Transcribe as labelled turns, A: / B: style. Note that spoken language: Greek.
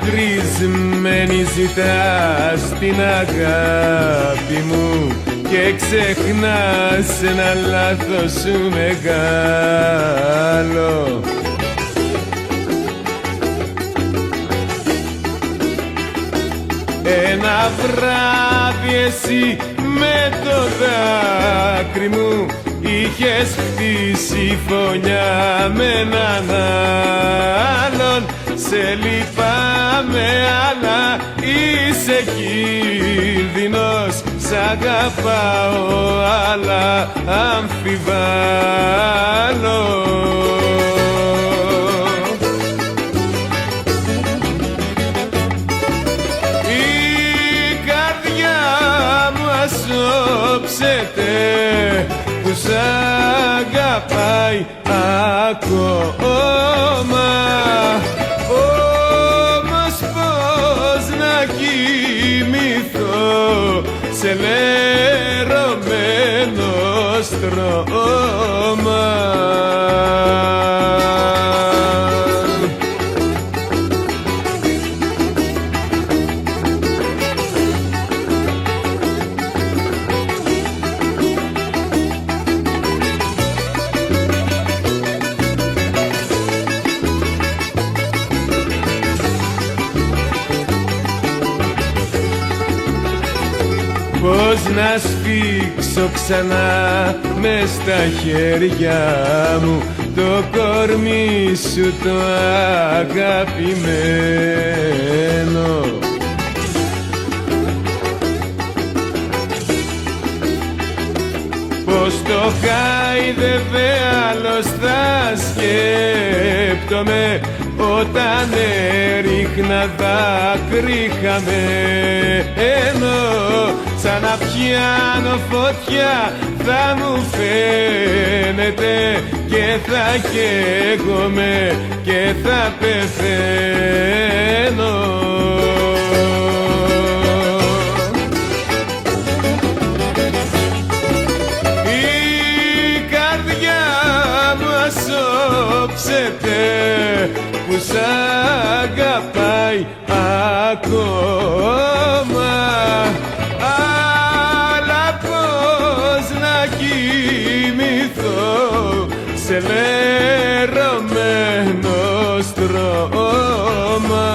A: δακρυσμένη ζητάς την αγάπη μου και ξεχνάς ένα λάθος σου μεγάλο. Ένα βράδυ εσύ με το δάκρυ μου είχες χτίσει φωνιά με έναν άλλον. Σε λυπάμαι αλλά είσαι κίνδυνος, σ' αγαπάω αλλά αμφιβάλλω. Όψετε που σ' αγαπάει ακόμα. Όμως πώς να κοιμηθώ σε λερωμένο στρώμα. Πώς να σφίξω ξανά μες στα χέρια μου το κορμί σου το αγαπημένο. Πως το χάιδευε άλλος θα σκέπτομαι όταν έριχνα δάκρυ χαμένο. Σαν να πιάνω φωτιά θα μου φαίνεται και θα καίγομαι και θα πεθαίνω. Η καρδιά μας όψεται που σ' αγαπάει ακόμα. Αλλά πώς να κοιμηθώ σε λερωμένο στρώμα.